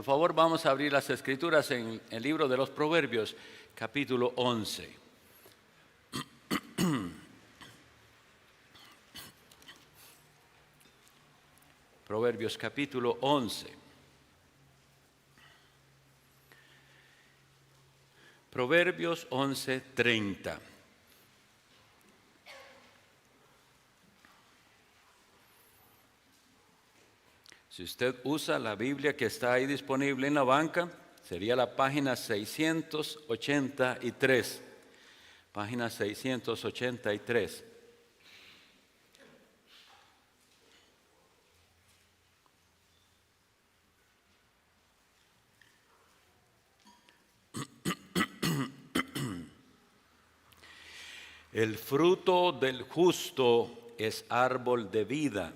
favor, vamos a abrir las Escrituras en el libro de los Proverbios, capítulo 11. Proverbios, capítulo 11. Proverbios 11:30. Si usted usa la Biblia que está ahí disponible en la banca, sería la página 683. Página 683. El fruto del justo es árbol de vida,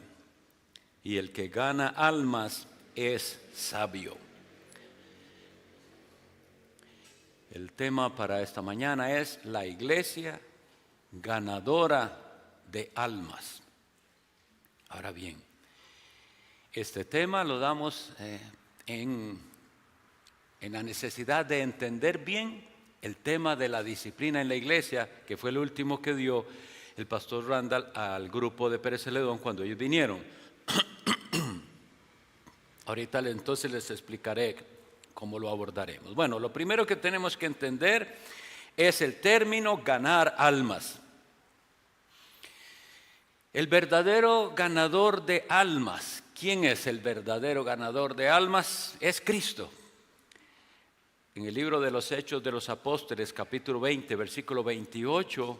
y el que gana almas es sabio. El tema para esta mañana es la iglesia ganadora de almas. Ahora bien, este tema lo damos en la necesidad de entender bien el tema de la disciplina en la iglesia, que fue el último que dio el pastor Randall al grupo de Pérez Celedón cuando ellos vinieron. Ahorita entonces les explicaré cómo lo abordaremos. Bueno, lo primero que tenemos que entender es el término ganar almas. El verdadero ganador de almas. ¿Quién es el verdadero ganador de almas? Es Cristo. En el libro de los Hechos de los Apóstoles, capítulo 20, versículo 28,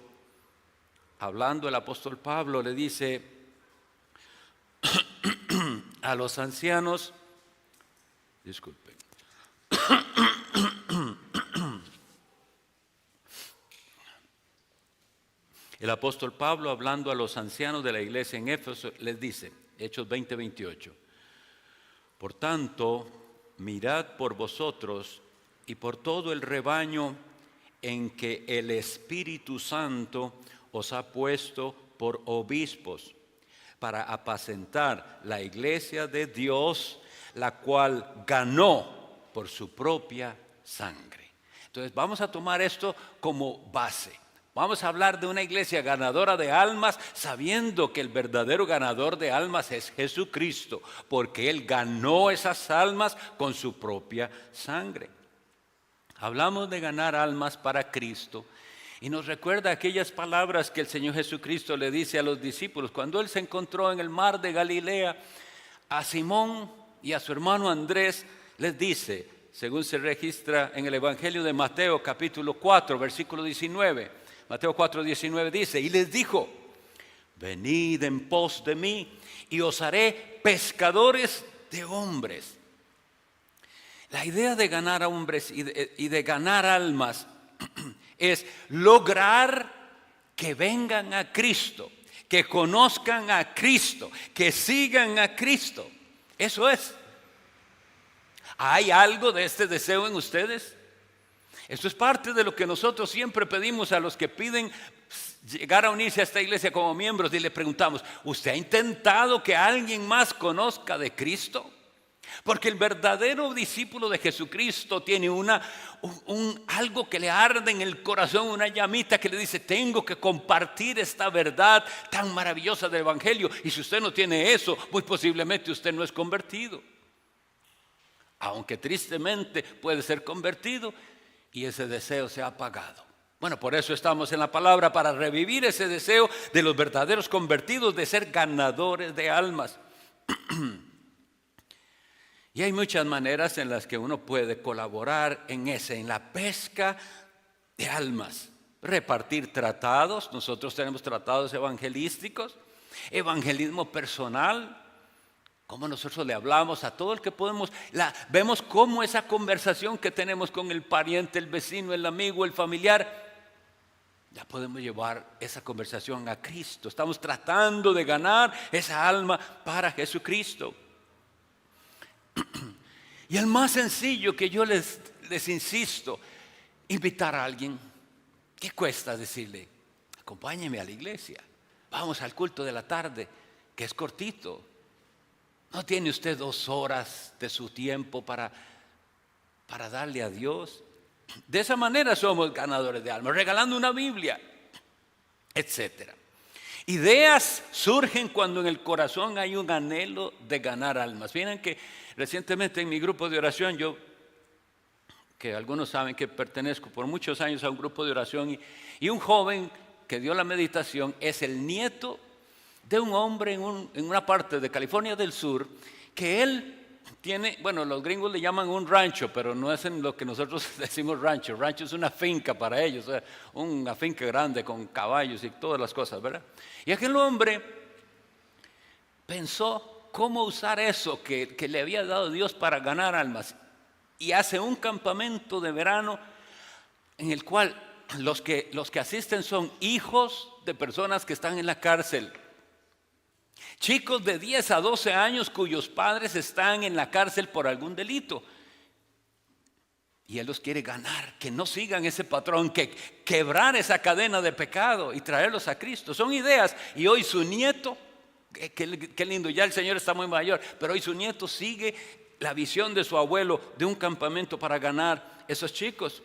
hablando el apóstol Pablo, le dice a los ancianos, disculpen, el apóstol Pablo, hablando a los ancianos de la iglesia en Éfeso, les dice, Hechos 20, 28, por tanto, mirad por vosotros y por todo el rebaño en que el Espíritu Santo os ha puesto por obispos, para apacentar la iglesia de Dios, la cual ganó por su propia sangre. Entonces vamos a tomar esto como base. Vamos a hablar de una iglesia ganadora de almas, sabiendo que el verdadero ganador de almas es Jesucristo, porque Él ganó esas almas con su propia sangre. Hablamos de ganar almas para Cristo. Y nos recuerda aquellas palabras que el Señor Jesucristo le dice a los discípulos cuando Él se encontró en el mar de Galilea. A Simón y a su hermano Andrés les dice, según se registra en el Evangelio de Mateo capítulo 4, versículo 19. Mateo 4, 19 dice, y les dijo, venid en pos de mí y os haré pescadores de hombres. La idea de ganar a hombres y de ganar almas es lograr que vengan a Cristo, que conozcan a Cristo, que sigan a Cristo. Eso es. ¿Hay algo de este deseo en ustedes? Esto es parte de lo que nosotros siempre pedimos a los que piden llegar a unirse a esta iglesia como miembros y le preguntamos, ¿usted ha intentado que alguien más conozca de Cristo? Porque el verdadero discípulo de Jesucristo tiene algo que le arde en el corazón, una llamita que le dice, tengo que compartir esta verdad tan maravillosa del Evangelio. Y si usted no tiene eso, muy posiblemente usted no es convertido. Aunque tristemente puede ser convertido y ese deseo se ha apagado. Bueno, por eso estamos en la palabra, para revivir ese deseo de los verdaderos convertidos de ser ganadores de almas. Y hay muchas maneras en las que uno puede colaborar en la pesca de almas. Repartir tratados, nosotros tenemos tratados evangelísticos, evangelismo personal, como nosotros le hablamos a todo el que podemos, vemos cómo esa conversación que tenemos con el pariente, el vecino, el amigo, el familiar, ya podemos llevar esa conversación a Cristo. Estamos tratando de ganar esa alma para Jesucristo. Y el más sencillo que yo les insisto, invitar a alguien. ¿Qué cuesta decirle? Acompáñeme a la iglesia, vamos al culto de la tarde, que es cortito. No tiene usted 2 horas de su tiempo para para darle a Dios. De esa manera somos ganadores de almas, regalando una Biblia, etcétera. Ideas surgen cuando en el corazón hay un anhelo de ganar almas. Miren que recientemente en mi grupo de oración, que algunos saben que pertenezco por muchos años a un grupo de oración, y un joven que dio la meditación es el nieto de un hombre en una parte de California del Sur, que él tiene, bueno, los gringos le llaman un rancho, pero no es en lo que nosotros decimos rancho. Rancho es una finca para ellos, o sea, una finca grande con caballos y todas las cosas, ¿verdad? Y aquel hombre pensó cómo usar eso que le había dado Dios para ganar almas. Y hace un campamento de verano en el cual los que asisten son hijos de personas que están en la cárcel. Chicos de 10 a 12 años cuyos padres están en la cárcel por algún delito. Y Él los quiere ganar, que no sigan ese patrón, que quebrar esa cadena de pecado y traerlos a Cristo. Son ideas. Y hoy su nieto, qué lindo, ya el Señor está muy mayor, pero hoy su nieto sigue la visión de su abuelo de un campamento para ganar esos chicos.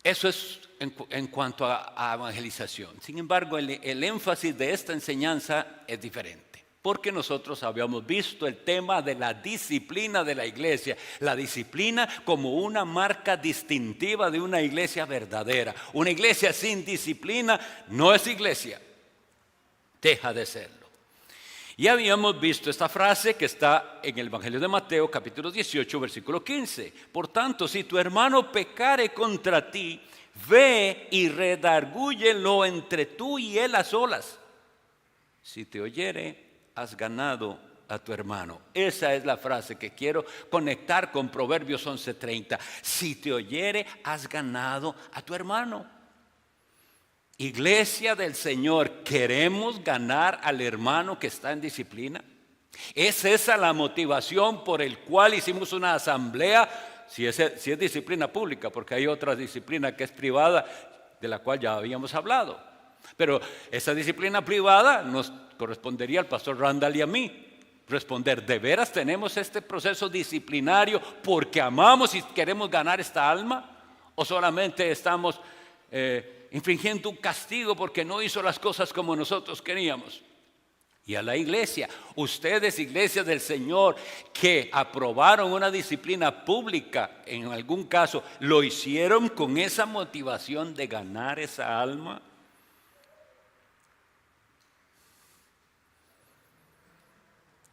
Eso es en cuanto a evangelización. Sin embargo, el énfasis de esta enseñanza es diferente, porque nosotros habíamos visto el tema de la disciplina de la iglesia, la disciplina como una marca distintiva de una iglesia verdadera. Una iglesia sin disciplina no es iglesia, deja de serlo. Y habíamos visto esta frase que está en el Evangelio de Mateo, capítulo 18, versículo 15. Por tanto, si tu hermano pecare contra ti, ve y redargúyelo entre tú y él a solas. Si te oyere, has ganado a tu hermano. Esa es la frase que quiero conectar con Proverbios 11:30. Si te oyere, has ganado a tu hermano. Iglesia del Señor, ¿queremos ganar al hermano que está en disciplina? ¿Es esa la motivación por el cual hicimos una asamblea? Si es disciplina pública, porque hay otra disciplina que es privada, de la cual ya habíamos hablado. Pero esa disciplina privada nos correspondería al pastor Randall y a mí responder, ¿de veras tenemos este proceso disciplinario porque amamos y queremos ganar esta alma? ¿O solamente estamos infringiendo un castigo porque no hizo las cosas como nosotros queríamos? Y a la iglesia, ustedes, iglesia del Señor, que aprobaron una disciplina pública, en algún caso, ¿lo hicieron con esa motivación de ganar esa alma?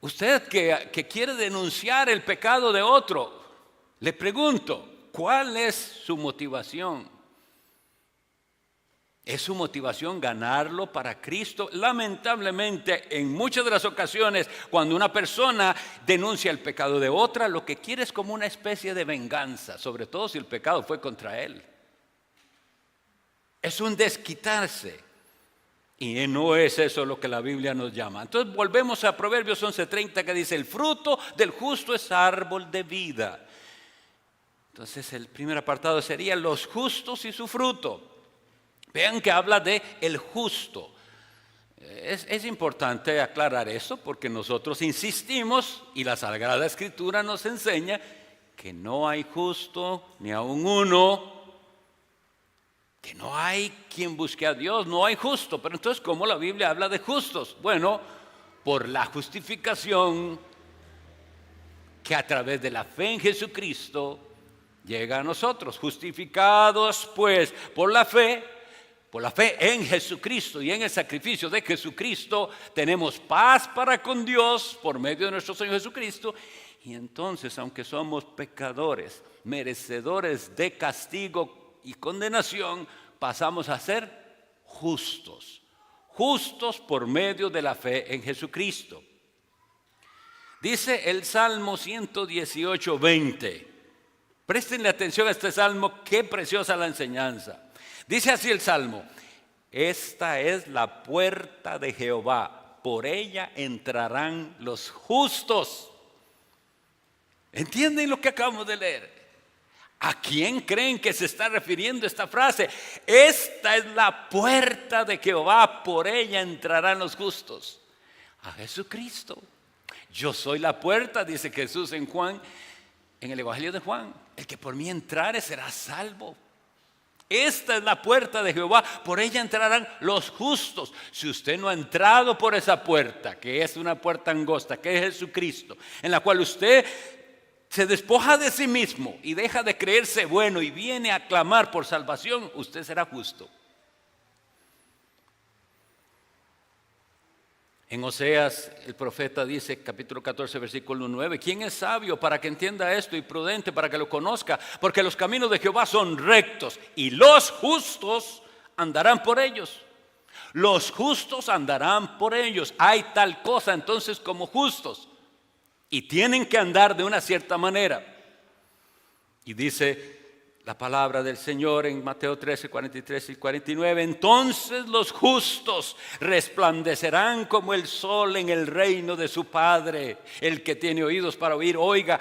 Usted que quiere denunciar el pecado de otro, le pregunto, ¿cuál es su motivación? ¿Es su motivación ganarlo para Cristo? Lamentablemente, en muchas de las ocasiones, cuando una persona denuncia el pecado de otra, lo que quiere es como una especie de venganza, sobre todo si el pecado fue contra él. Es un desquitarse. Y no es eso lo que la Biblia nos llama. Entonces volvemos a Proverbios 11:30 que dice, el fruto del justo es árbol de vida. Entonces el primer apartado sería los justos y su fruto. Vean que habla de el justo. Es importante aclarar eso porque nosotros insistimos y la Sagrada Escritura nos enseña que no hay justo ni aun uno, que no hay quien busque a Dios, no hay justo. Pero entonces, ¿cómo la Biblia habla de justos? Bueno, por la justificación que a través de la fe en Jesucristo llega a nosotros. Justificados pues por la fe en Jesucristo y en el sacrificio de Jesucristo, tenemos paz para con Dios por medio de nuestro Señor Jesucristo. Y entonces, aunque somos pecadores, merecedores de castigo y condenación, pasamos a ser justos. Justos por medio de la fe en Jesucristo. Dice el Salmo 118:20. Préstenle atención a este salmo, qué preciosa la enseñanza. Dice así el Salmo, esta es la puerta de Jehová, por ella entrarán los justos. ¿Entienden lo que acabamos de leer? ¿A quién creen que se está refiriendo esta frase? Esta es la puerta de Jehová, por ella entrarán los justos. A Jesucristo. Yo soy la puerta, dice Jesús en Juan, en el Evangelio de Juan. El que por mí entrare será salvo. Esta es la puerta de Jehová, por ella entrarán los justos. Si usted no ha entrado por esa puerta, que es una puerta angosta, que es Jesucristo, en la cual usted se despoja de sí mismo y deja de creerse bueno y viene a clamar por salvación, usted será justo. En Oseas, el profeta dice, capítulo 14, versículo 9, ¿quién es sabio para que entienda esto y prudente para que lo conozca? Porque los caminos de Jehová son rectos y los justos andarán por ellos. Los justos andarán por ellos. Hay tal cosa entonces como justos y tienen que andar de una cierta manera. Y dice la palabra del Señor en Mateo 13, 43 y 49. Entonces los justos resplandecerán como el sol en el reino de su Padre. El que tiene oídos para oír, oiga.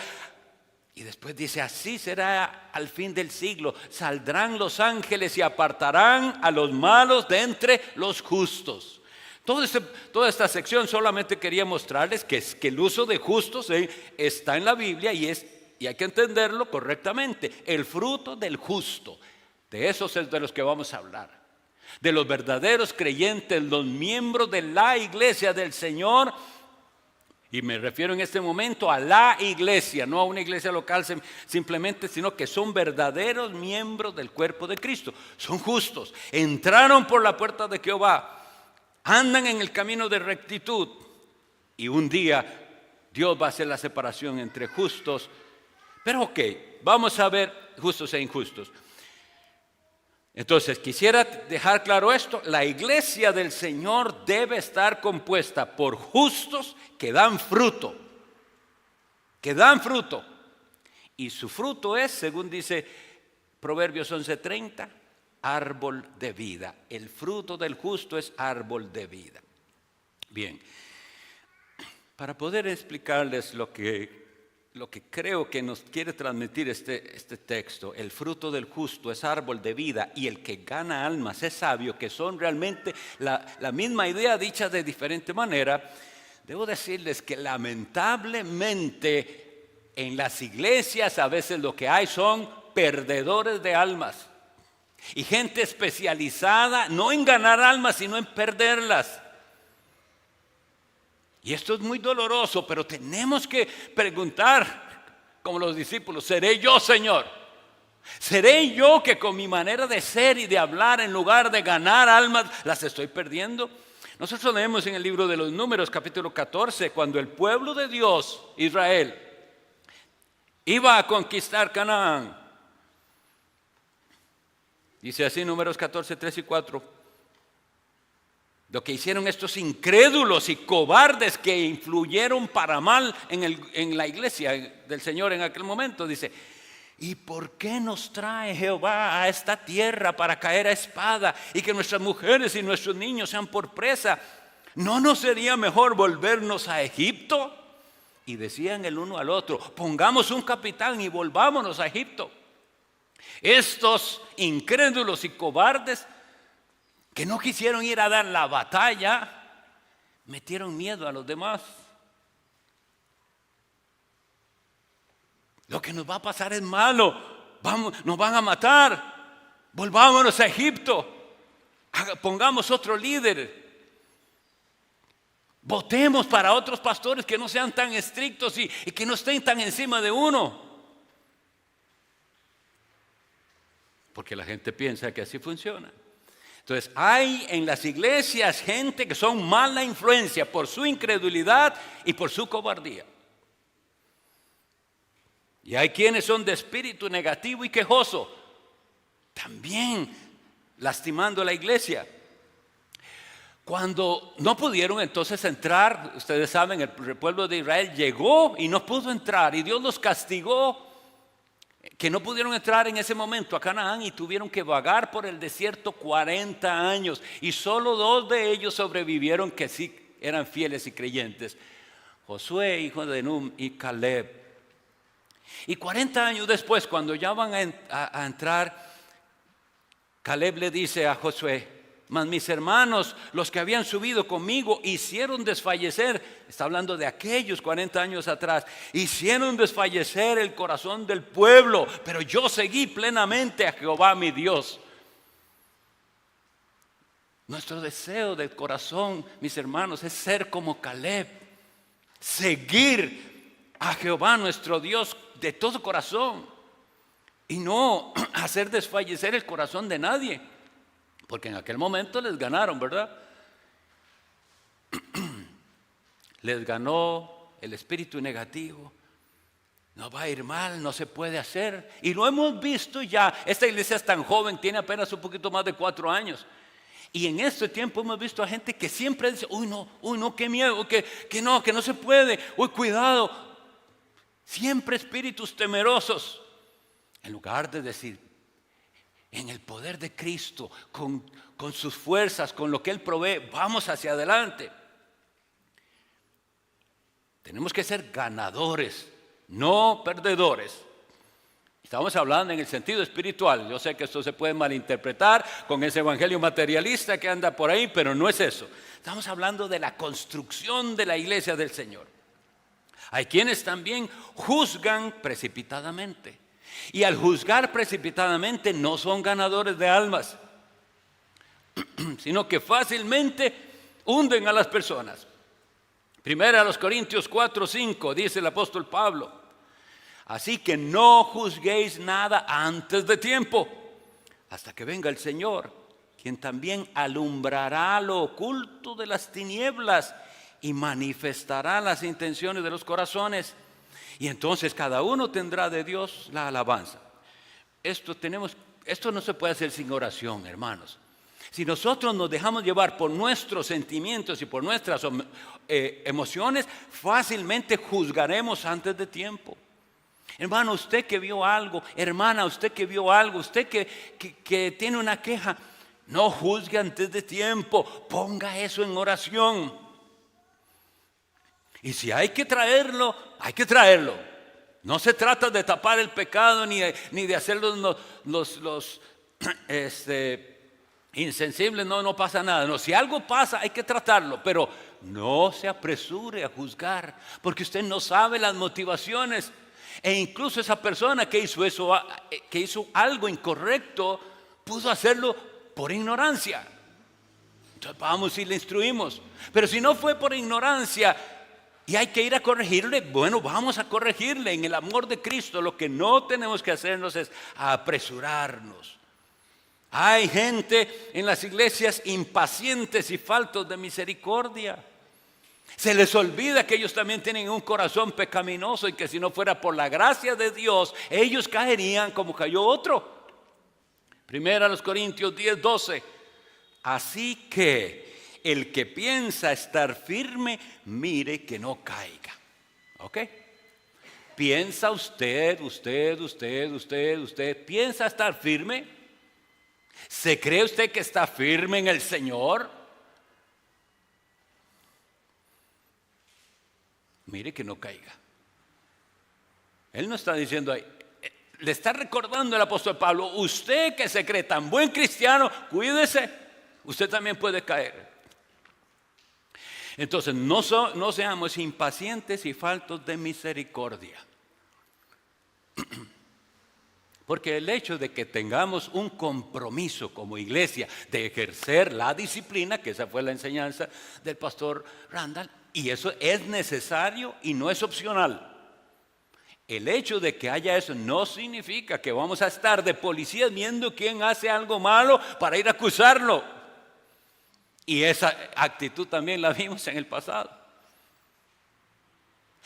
Y después dice, así será al fin del siglo. Saldrán los ángeles y apartarán a los malos de entre los justos. Toda esta sección solamente quería mostrarles que el uso de justos está en la Biblia y hay que entenderlo correctamente. El fruto del justo, de esos es de los que vamos a hablar. De los verdaderos creyentes, los miembros de la iglesia del Señor. Y me refiero en este momento a la iglesia, no a una iglesia local simplemente, sino que son verdaderos miembros del cuerpo de Cristo. Son justos, entraron por la puerta de Jehová, andan en el camino de rectitud. Y un día Dios va a hacer la separación entre justos. Pero ok, vamos a ver justos e injustos. Entonces, quisiera dejar claro esto. La iglesia del Señor debe estar compuesta por justos que dan fruto. Que dan fruto. Y su fruto es, según dice Proverbios 11:30, árbol de vida. El fruto del justo es árbol de vida. Bien, para poder explicarles lo que creo que nos quiere transmitir este texto, el fruto del justo es árbol de vida y el que gana almas es sabio, que son realmente la misma idea dicha de diferente manera. Debo decirles que lamentablemente en las iglesias a veces lo que hay son perdedores de almas y gente especializada no en ganar almas sino en perderlas. Y esto es muy doloroso, pero tenemos que preguntar, como los discípulos, ¿seré yo, Señor? ¿Seré yo que con mi manera de ser y de hablar, en lugar de ganar almas, las estoy perdiendo? Nosotros leemos en el libro de los Números, capítulo 14, cuando el pueblo de Dios, Israel, iba a conquistar Canaán. Dice así, Números 14, 3 y 4. Lo que hicieron estos incrédulos y cobardes que influyeron para mal en la iglesia del Señor en aquel momento. Dice, ¿y por qué nos trae Jehová a esta tierra para caer a espada y que nuestras mujeres y nuestros niños sean por presa? ¿No nos sería mejor volvernos a Egipto? Y decían el uno al otro, pongamos un capitán y volvámonos a Egipto. Estos incrédulos y cobardes que no quisieron ir a dar la batalla, metieron miedo a los demás. Lo que nos va a pasar es malo, nos van a matar, volvámonos a Egipto, pongamos otro líder, votemos para otros pastores que no sean tan estrictos y que no estén tan encima de uno. Porque la gente piensa que así funciona. Entonces hay en las iglesias gente que son mala influencia por su incredulidad y por su cobardía. Y hay quienes son de espíritu negativo y quejoso, también lastimando a la iglesia. Cuando no pudieron entonces entrar, ustedes saben, el pueblo de Israel llegó y no pudo entrar y Dios los castigó. Que no pudieron entrar en ese momento a Canaán y tuvieron que vagar por el desierto 40 años. Y solo 2 de ellos sobrevivieron que sí eran fieles y creyentes. Josué, hijo de Nun, y Caleb. Y 40 años después, cuando ya van a entrar, Caleb le dice a Josué, Mas mis hermanos, los que habían subido conmigo, hicieron desfallecer, está hablando de aquellos 40 años atrás, hicieron desfallecer el corazón del pueblo, pero yo seguí plenamente a Jehová mi Dios. Nuestro deseo del corazón, mis hermanos, es ser como Caleb, seguir a Jehová nuestro Dios de todo corazón y no hacer desfallecer el corazón de nadie. Porque en aquel momento les ganaron, ¿verdad? Les ganó el espíritu negativo. No va a ir mal, no se puede hacer. Y lo hemos visto ya. Esta iglesia es tan joven, tiene apenas un poquito más de 4 años. Y en este tiempo hemos visto a gente que siempre dice, uy no, qué miedo, que no se puede. Uy, cuidado. Siempre espíritus temerosos. En lugar de decir, en el poder de Cristo, con sus fuerzas, con lo que Él provee, vamos hacia adelante. Tenemos que ser ganadores, no perdedores. Estamos hablando en el sentido espiritual. Yo sé que esto se puede malinterpretar con ese evangelio materialista que anda por ahí, pero no es eso. Estamos hablando de la construcción de la iglesia del Señor. Hay quienes también juzgan precipitadamente. Y al juzgar precipitadamente no son ganadores de almas, sino que fácilmente hunden a las personas. Primera a los Corintios 4:5 dice el apóstol Pablo: así que no juzguéis nada antes de tiempo, hasta que venga el Señor, quien también alumbrará lo oculto de las tinieblas y manifestará las intenciones de los corazones. Y entonces cada uno tendrá de Dios la alabanza. Esto no se puede hacer sin oración, hermanos. Si nosotros nos dejamos llevar por nuestros sentimientos y por nuestras emociones, fácilmente juzgaremos antes de tiempo. Hermano, usted que vio algo, hermana, usted que vio algo, usted que tiene una queja, no juzgue antes de tiempo, ponga eso en oración. Y si hay que traerlo, hay que traerlo. No se trata de tapar el pecado ni de hacerlos los insensibles, no pasa nada. No, si algo pasa, hay que tratarlo, pero no se apresure a juzgar, porque usted no sabe las motivaciones. E incluso esa persona que hizo eso, que hizo algo incorrecto, pudo hacerlo por ignorancia. Entonces vamos y le instruimos. Pero si no fue por ignorancia y hay que ir a corregirle, bueno, vamos a corregirle en el amor de Cristo. Lo que no tenemos que hacernos es apresurarnos. Hay gente en las iglesias impacientes y faltos de misericordia. Se les olvida que ellos también tienen un corazón pecaminoso y que si no fuera por la gracia de Dios, ellos caerían como cayó otro. Primera a los Corintios 10:12. Así que el que piensa estar firme, mire que no caiga. ¿Ok? ¿Piensa usted, piensa estar firme? ¿Se cree usted que está firme en el Señor? Mire que no caiga. Él no está diciendo ahí, le está recordando el apóstol Pablo, usted que se cree tan buen cristiano, cuídese, usted también puede caer. Entonces no seamos impacientes y faltos de misericordia. Porque el hecho de que tengamos un compromiso como iglesia de ejercer la disciplina, que esa fue la enseñanza del pastor Randall, y eso es necesario y no es opcional. El hecho de que haya eso no significa que vamos a estar de policías viendo quién hace algo malo para ir a acusarlo. Y esa actitud también la vimos en el pasado.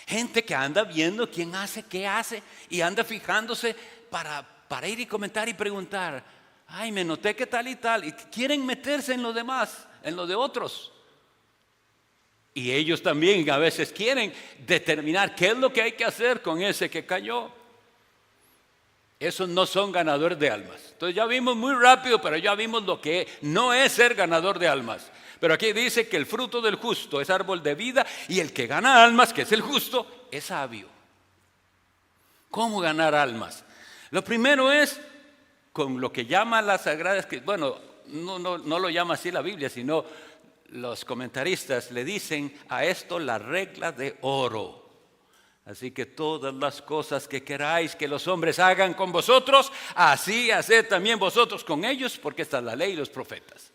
Gente que anda viendo quién hace, qué hace y anda fijándose para ir y comentar y preguntar. Ay, me noté que tal y tal. Y quieren meterse en lo demás, en lo de otros. Y ellos también a veces quieren determinar qué es lo que hay que hacer con ese que cayó. Esos no son ganadores de almas. Entonces ya vimos muy rápido, pero ya vimos lo que no es ser ganador de almas. Pero aquí dice que el fruto del justo es árbol de vida y el que gana almas, que es el justo, es sabio. ¿Cómo ganar almas? Lo primero es con lo que llama las sagradas, bueno, no lo llama así la Biblia, sino los comentaristas le dicen a esto la regla de oro. Así que todas las cosas que queráis que los hombres hagan con vosotros, así haced también vosotros con ellos, porque esta es la ley y los profetas.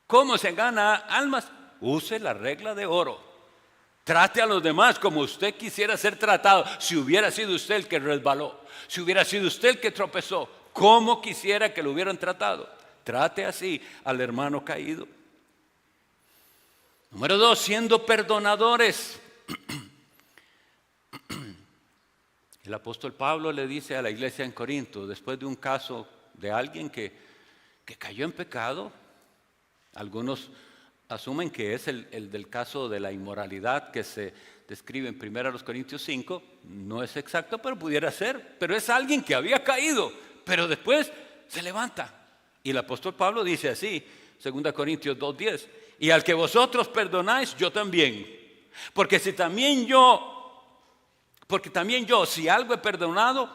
¿Cómo se gana almas? Use la regla de oro. Trate a los demás como usted quisiera ser tratado. Si hubiera sido usted el que resbaló, si hubiera sido usted el que tropezó, ¿cómo quisiera que lo hubieran tratado? Trate así al hermano caído. Número 2, siendo perdonadores. El apóstol Pablo le dice a la iglesia en Corinto, después de un caso de alguien que cayó en pecado, algunos asumen que es el del caso de la inmoralidad que se describe en 1 Corintios 5, no es exacto, pero pudiera ser, pero es alguien que había caído, pero después se levanta. Y el apóstol Pablo dice así, 2 Corintios 2:10, y al que vosotros perdonáis, yo también, porque también yo, si algo he perdonado,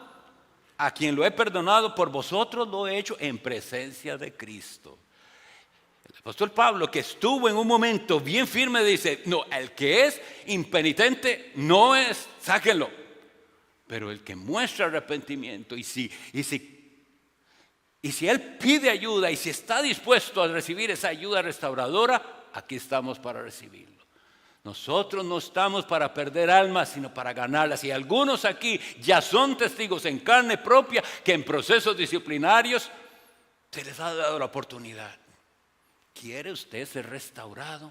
a quien lo he perdonado por vosotros lo he hecho en presencia de Cristo. El apóstol Pablo, que estuvo en un momento bien firme, dice, no, el que es impenitente no es, sáquenlo. Pero el que muestra arrepentimiento y si él pide ayuda y si está dispuesto a recibir esa ayuda restauradora, aquí estamos para recibirlo. Nosotros no estamos para perder almas, sino para ganarlas. Y algunos aquí ya son testigos en carne propia que en procesos disciplinarios se les ha dado la oportunidad. ¿Quiere usted ser restaurado?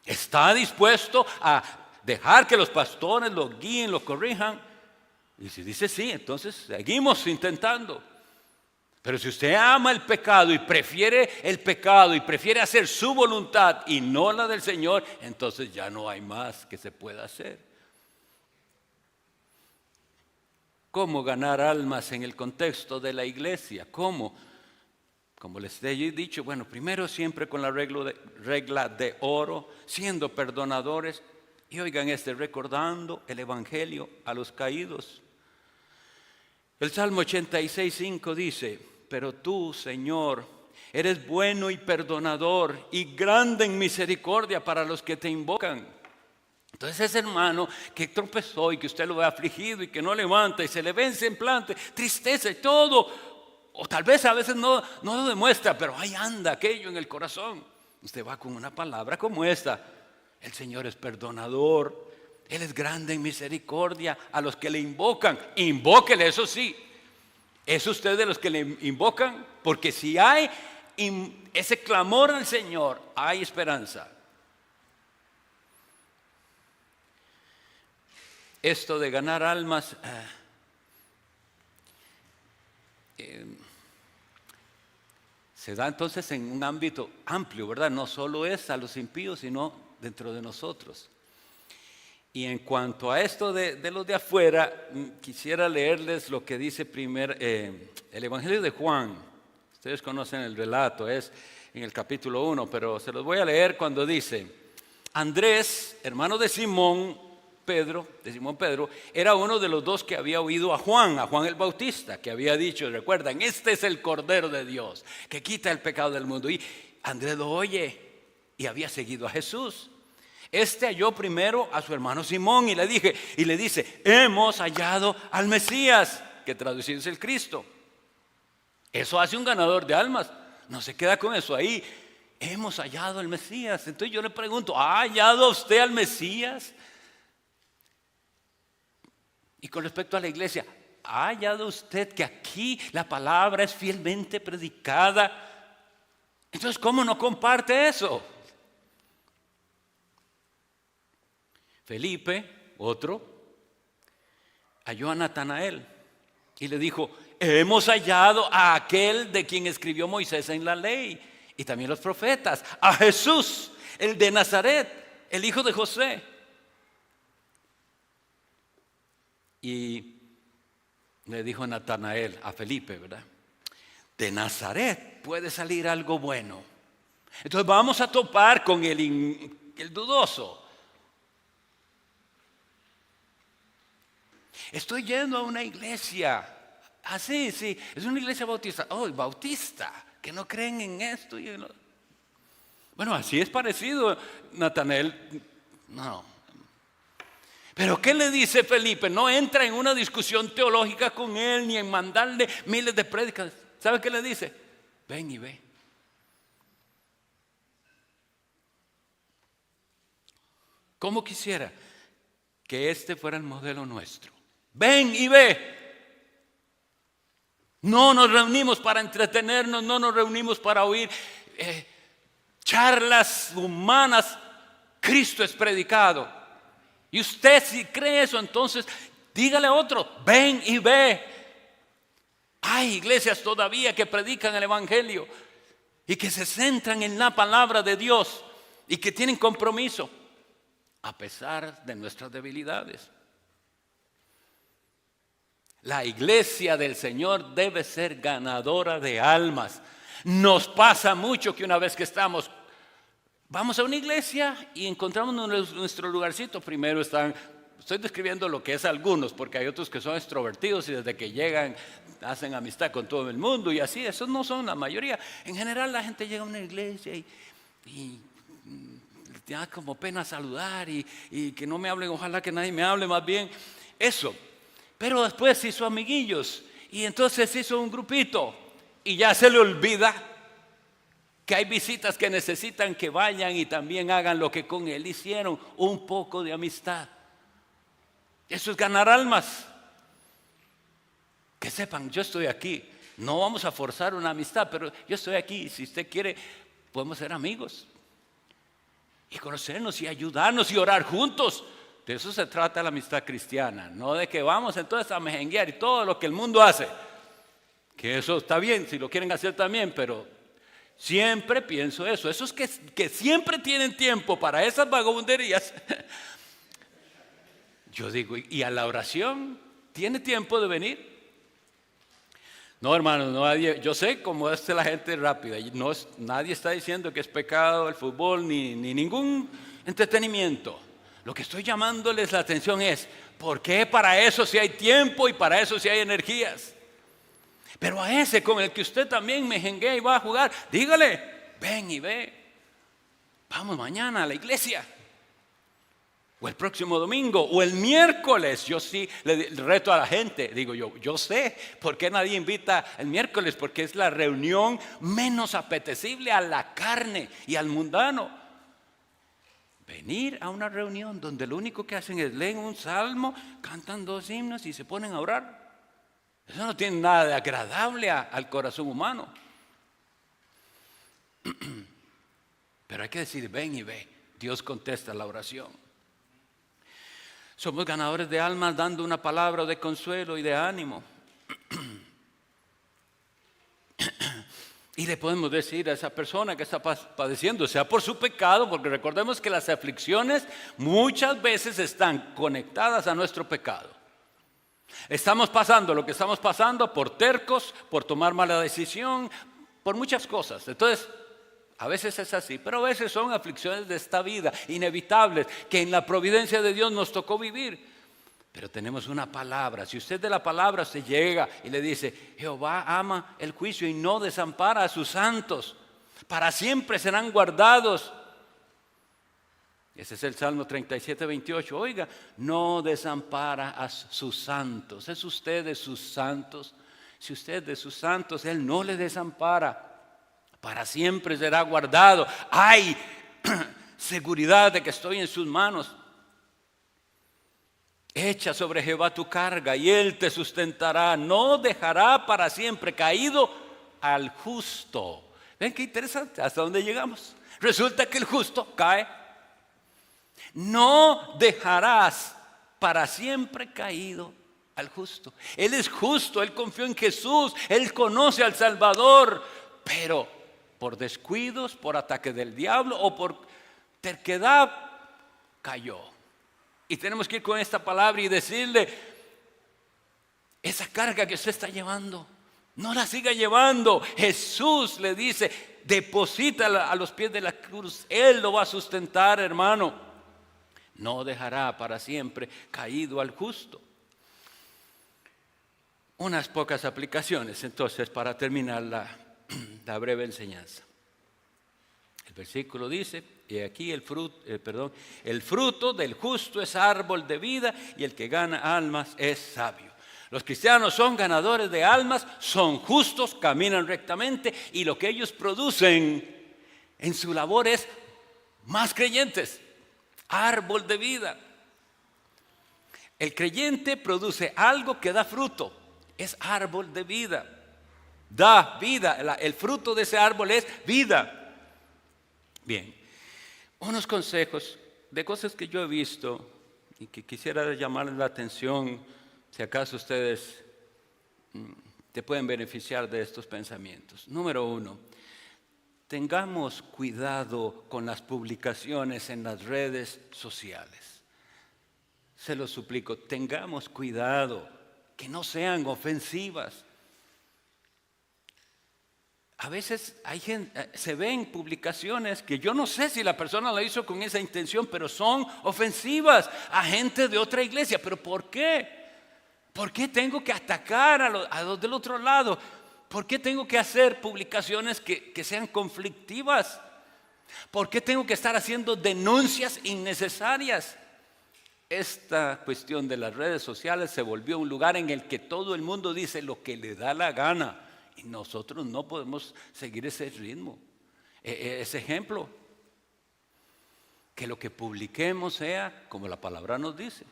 ¿Está dispuesto a dejar que los pastores lo guíen, lo corrijan? Y si dice sí, entonces seguimos intentando. Pero si usted ama el pecado y prefiere hacer su voluntad y no la del Señor, entonces ya no hay más que se pueda hacer. ¿Cómo ganar almas en el contexto de la iglesia? ¿Cómo? Como les he dicho, bueno, primero siempre con la regla de oro, siendo perdonadores. Y oigan recordando el evangelio a los caídos. El Salmo 86:5 dice, pero tú, Señor, eres bueno y perdonador y grande en misericordia para los que te invocan. Entonces ese hermano que tropezó y que usted lo ve afligido y que no levanta y se le ve en semblante, tristeza y todo, o tal vez a veces no lo demuestra, pero ahí anda aquello en el corazón. Usted va con una palabra como esta, el Señor es perdonador, Él es grande en misericordia a los que le invocan. Invóquele, eso sí. ¿Es usted de los que le invocan? Porque si hay ese clamor al Señor, hay esperanza. Esto de ganar almas se da entonces en un ámbito amplio, ¿verdad? No solo es a los impíos, sino dentro de nosotros. Y en cuanto a esto de los de afuera, quisiera leerles lo que dice el Evangelio de Juan. Ustedes conocen el relato, es en el capítulo 1, pero se los voy a leer cuando dice, Andrés, hermano de Simón Pedro, era uno de los dos que había oído a Juan el Bautista, que había dicho, recuerdan, este es el Cordero de Dios, que quita el pecado del mundo. Y Andrés lo oye y había seguido a Jesús. Halló primero a su hermano Simón y le dice, hemos hallado al Mesías, que traducido es el Cristo. Eso hace un ganador de almas. No se queda con eso ahí. Hemos hallado al Mesías. Entonces yo le pregunto, ¿ha hallado usted al Mesías? Y con respecto a la iglesia, ¿ha hallado usted que aquí la palabra es fielmente predicada? Entonces, ¿cómo no comparte eso? Felipe, otro, halló a Natanael y le dijo, hemos hallado a aquel de quien escribió Moisés en la ley y también los profetas, a Jesús, el de Nazaret, el hijo de José. Y le dijo Natanael a Felipe, ¿verdad? De Nazaret puede salir algo bueno. Entonces vamos a topar con el dudoso. Estoy yendo a una iglesia. Sí, es una iglesia bautista. Oh, bautista. que no creen en esto. Bueno, así es parecido, Natanael. No. Pero ¿qué le dice Felipe? No entra en una discusión teológica con él, ni en mandarle miles de prédicas. ¿Sabe qué le dice? Ven y ve. ¿Cómo quisiera que este fuera el modelo nuestro? Ven y ve. No nos reunimos para entretenernos, no nos reunimos para oír charlas humanas. Cristo es predicado. Y usted, si cree eso, entonces dígale a otro, ven y ve. Hay iglesias todavía que predican el evangelio y que se centran en la palabra de Dios y que tienen compromiso a pesar de nuestras debilidades. La iglesia del Señor debe ser ganadora de almas. Nos pasa mucho que una vez que vamos a una iglesia y encontramos nuestro lugarcito. Primero estoy describiendo lo que es algunos, porque hay otros que son extrovertidos y desde que llegan hacen amistad con todo el mundo y así. Esos no son la mayoría. En general la gente llega a una iglesia y te da como pena saludar y que no me hablen, ojalá que nadie me hable más bien. Eso. Pero después hizo amiguillos y entonces hizo un grupito y ya se le olvida que hay visitas que necesitan que vayan y también hagan lo que con él hicieron, un poco de amistad. Eso es ganar almas. Que sepan, yo estoy aquí. No vamos a forzar una amistad, pero yo estoy aquí. Si usted quiere, podemos ser amigos y conocernos y ayudarnos y orar juntos. De eso se trata la amistad cristiana, no de que vamos entonces a mejenguear y todo lo que el mundo hace. Que eso está bien, si lo quieren hacer también, pero siempre pienso eso. Esos que siempre tienen tiempo para esas vagabunderías. Yo digo, ¿y a la oración tiene tiempo de venir? No, hermano, yo sé cómo es la gente rápida. Nadie está diciendo que es pecado el fútbol ni ningún entretenimiento. Lo que estoy llamándoles la atención es, ¿por qué para eso sí hay tiempo y para eso sí hay energías? Pero a ese con el que usted también mejenguea y va a jugar, dígale, ven y ve. Vamos mañana a la iglesia. O el próximo domingo, o el miércoles. Yo sí le reto a la gente, digo yo sé por qué nadie invita el miércoles, porque es la reunión menos apetecible a la carne y al mundano. Venir a una reunión donde lo único que hacen es leen un salmo, cantan 2 himnos y se ponen a orar. Eso no tiene nada de agradable al corazón humano. Pero hay que decir, ven y ve. Dios contesta la oración. Somos ganadores de almas dando una palabra de consuelo y de ánimo. Y le podemos decir a esa persona que está padeciendo, sea por su pecado, porque recordemos que las aflicciones muchas veces están conectadas a nuestro pecado. Estamos pasando lo que estamos pasando por tercos, por tomar mala decisión, por muchas cosas. Entonces, a veces es así, pero a veces son aflicciones de esta vida, inevitables, que en la providencia de Dios nos tocó vivir. Pero tenemos una palabra. Si usted de la palabra se llega y le dice, Jehová ama el juicio y no desampara a sus santos, para siempre serán guardados. Ese es el Salmo 37, 28. Oiga, no desampara a sus santos. ¿Es usted de sus santos? Si usted es de sus santos, Él no le desampara. Para siempre será guardado. Hay seguridad de que estoy en sus manos. Echa sobre Jehová tu carga y Él te sustentará. No dejará para siempre caído al justo. ¿Ven qué interesante? ¿Hasta dónde llegamos? Resulta que el justo cae. No dejarás para siempre caído al justo. Él es justo, Él confió en Jesús, Él conoce al Salvador, pero por descuidos, por ataque del diablo o por terquedad cayó. Y tenemos que ir con esta palabra y decirle, esa carga que usted está llevando, no la siga llevando. Jesús le dice, deposítala a los pies de la cruz. Él lo va a sustentar, hermano. No dejará para siempre caído al justo. Unas pocas aplicaciones, entonces, para terminar la breve enseñanza. El versículo dice, y aquí el fruto del justo es árbol de vida y el que gana almas es sabio. Los cristianos son ganadores de almas, son justos, caminan rectamente y lo que ellos producen en su labor es más creyentes, árbol de vida. El creyente produce algo que da fruto, es árbol de vida, da vida, el fruto de ese árbol es vida. Bien, unos consejos de cosas que yo he visto y que quisiera llamarles la atención, si acaso ustedes te pueden beneficiar de estos pensamientos. Número 1, tengamos cuidado con las publicaciones en las redes sociales. Se lo suplico, tengamos cuidado, que no sean ofensivas. A veces se ven publicaciones que yo no sé si la persona la hizo con esa intención, pero son ofensivas a gente de otra iglesia. ¿Pero por qué? ¿Por qué tengo que atacar a los del otro lado? ¿Por qué tengo que hacer publicaciones que sean conflictivas? ¿Por qué tengo que estar haciendo denuncias innecesarias? Esta cuestión de las redes sociales se volvió un lugar en el que todo el mundo dice lo que le da la gana. Y nosotros no podemos seguir ese ritmo, ese ejemplo. Que lo que publiquemos sea, como la palabra nos dice,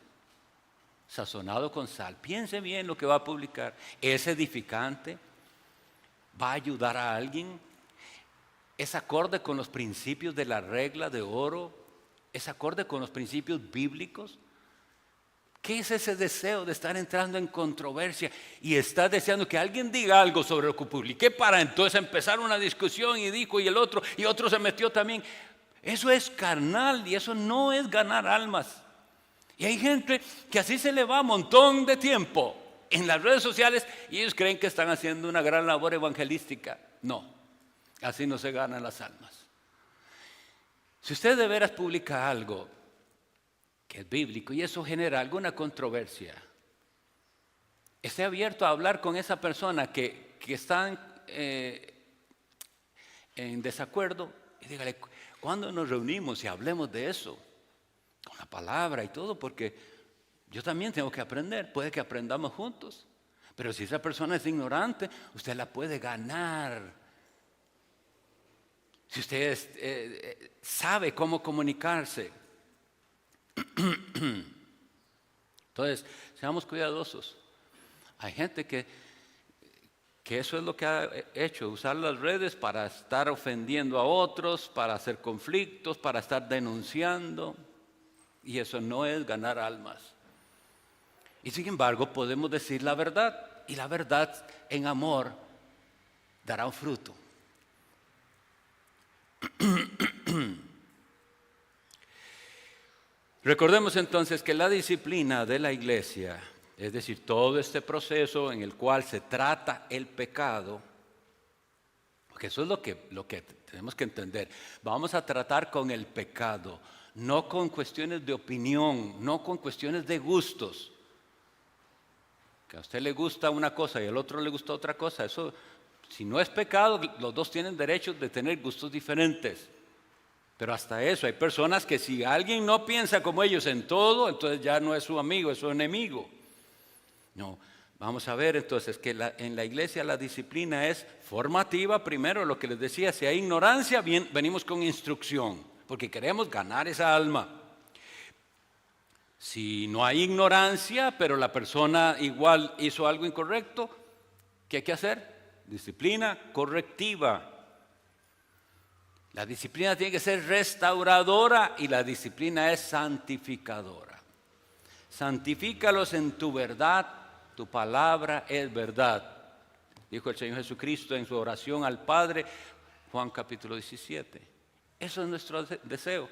sazonado con sal. Piense bien lo que va a publicar. ¿Es edificante? ¿Va a ayudar a alguien? ¿Es acorde con los principios de la regla de oro? ¿Es acorde con los principios bíblicos? ¿Qué es ese deseo de estar entrando en controversia y estar deseando que alguien diga algo sobre lo que publiqué para entonces empezar una discusión y dijo y el otro y otro se metió también? Eso es carnal y eso no es ganar almas. Y hay gente que así se le va un montón de tiempo en las redes sociales y ellos creen que están haciendo una gran labor evangelística. No, así no se ganan las almas. Si usted de veras publica algo que es bíblico y eso genera alguna controversia, esté abierto a hablar con esa persona que está en desacuerdo y dígale, ¿cuándo nos reunimos y hablemos de eso? Con la palabra y todo, porque yo también tengo que aprender, puede que aprendamos juntos, pero si esa persona es ignorante, usted la puede ganar. Si usted sabe cómo comunicarse. Entonces, seamos cuidadosos. Hay gente que eso es lo que ha hecho, usar las redes para estar ofendiendo a otros, para hacer conflictos, para estar denunciando. Y eso no es ganar almas. Y sin embargo, podemos decir la verdad. Y la verdad en amor dará un fruto. Recordemos entonces que la disciplina de la iglesia, es decir, todo este proceso en el cual se trata el pecado, porque eso es lo que tenemos que entender. Vamos a tratar con el pecado, no con cuestiones de opinión, no con cuestiones de gustos. Que a usted le gusta una cosa y al otro le gusta otra cosa, eso, si no es pecado, los dos tienen derecho de tener gustos diferentes. Pero hasta eso, hay personas que si alguien no piensa como ellos en todo, entonces ya no es su amigo, es su enemigo. No, vamos a ver entonces que en la iglesia la disciplina es formativa. Primero, lo que les decía, si hay ignorancia, venimos con instrucción, porque queremos ganar esa alma. Si no hay ignorancia, pero la persona igual hizo algo incorrecto, ¿qué hay que hacer? Disciplina correctiva. La disciplina tiene que ser restauradora y la disciplina es santificadora. Santifícalos en tu verdad, tu palabra es verdad. Dijo el Señor Jesucristo en su oración al Padre, Juan capítulo 17. Eso es nuestro deseo,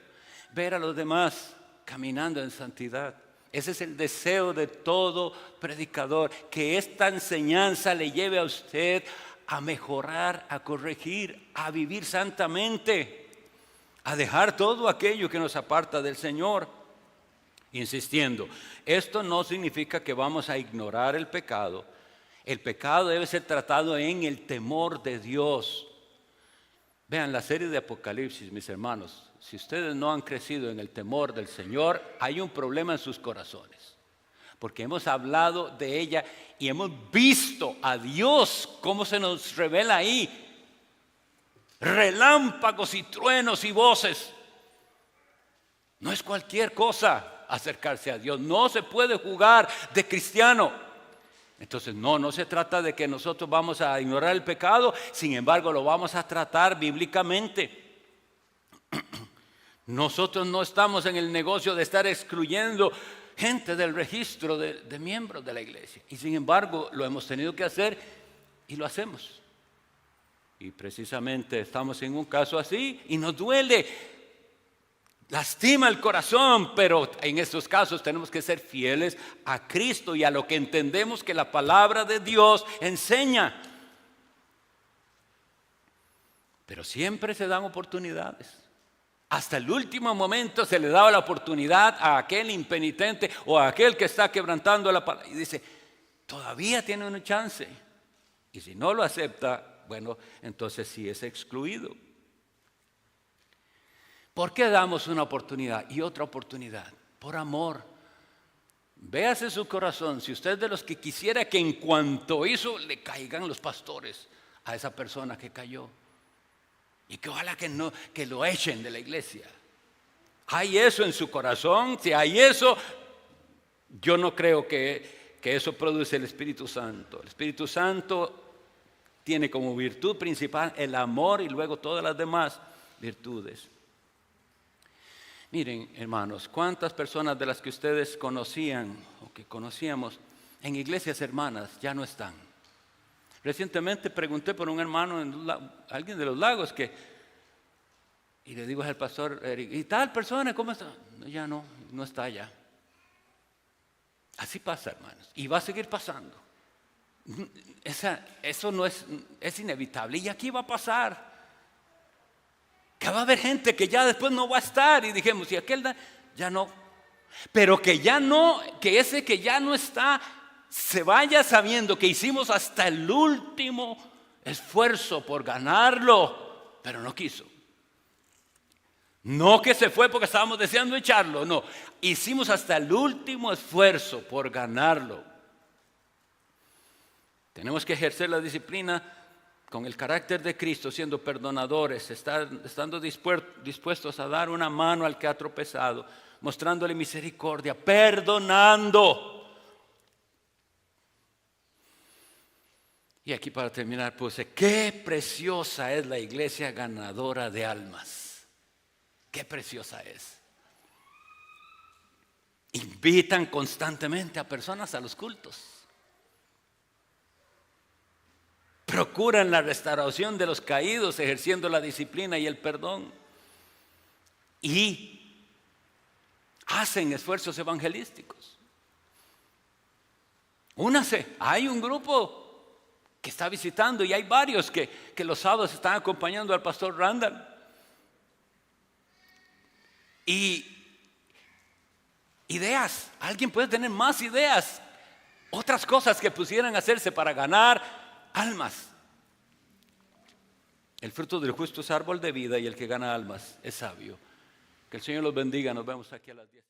ver a los demás caminando en santidad. Ese es el deseo de todo predicador, que esta enseñanza le lleve a usted a mejorar, a corregir, a vivir santamente, a dejar todo aquello que nos aparta del Señor. Insistiendo, esto no significa que vamos a ignorar el pecado. El pecado debe ser tratado en el temor de Dios. Vean la serie de Apocalipsis, mis hermanos. Si ustedes no han crecido en el temor del Señor, hay un problema en sus corazones. Porque hemos hablado de ella y hemos visto a Dios cómo se nos revela ahí. Relámpagos y truenos y voces. No es cualquier cosa acercarse a Dios. No se puede jugar de cristiano. Entonces no se trata de que nosotros vamos a ignorar el pecado. Sin embargo, lo vamos a tratar bíblicamente. Nosotros no estamos en el negocio de estar excluyendo gente del registro de miembros de la iglesia. Y sin embargo, lo hemos tenido que hacer y lo hacemos. Y precisamente estamos en un caso así y nos duele, lastima el corazón, pero en estos casos tenemos que ser fieles a Cristo y a lo que entendemos que la palabra de Dios enseña. Pero siempre se dan oportunidades. Hasta el último momento se le daba la oportunidad a aquel impenitente o a aquel que está quebrantando la palabra. Y dice, todavía tiene una chance. Y si no lo acepta, bueno, entonces sí es excluido. ¿Por qué damos una oportunidad y otra oportunidad? Por amor. Véase su corazón. Si usted es de los que quisiera que en cuanto hizo le caigan los pastores a esa persona que cayó. Y que ojalá que lo echen de la iglesia. ¿Hay eso en su corazón? Si hay eso, yo no creo que eso produce el Espíritu Santo. El Espíritu Santo tiene como virtud principal el amor y luego todas las demás virtudes. Miren, hermanos, cuántas personas de las que ustedes conocían o que conocíamos en iglesias hermanas ya no están. Recientemente pregunté por un hermano, alguien de los Lagos, y le digo al pastor Eric, ¿y tal persona cómo está? Ya no está allá. Así pasa, hermanos, y va a seguir pasando. Eso no es inevitable, y aquí va a pasar. Que va a haber gente que ya después no va a estar, y dijimos, si aquel ya no. Pero que ese que ya no está, se vaya sabiendo que hicimos hasta el último esfuerzo por ganarlo, pero no quiso. No que se fue porque estábamos deseando echarlo, no. Hicimos hasta el último esfuerzo por ganarlo. Tenemos que ejercer la disciplina con el carácter de Cristo, siendo perdonadores, estando dispuestos a dar una mano al que ha tropezado, mostrándole misericordia, perdonando. Y aquí para terminar puse, qué preciosa es la iglesia ganadora de almas. Qué preciosa es. Invitan constantemente a personas a los cultos. Procuran la restauración de los caídos, ejerciendo la disciplina y el perdón. Y hacen esfuerzos evangelísticos. Únase, hay un grupo que está visitando y hay varios que los sábados están acompañando al pastor Randall. Y ideas, alguien puede tener más ideas, otras cosas que pudieran hacerse para ganar almas. El fruto del justo es árbol de vida y el que gana almas es sabio. Que el Señor los bendiga, nos vemos aquí a las 10.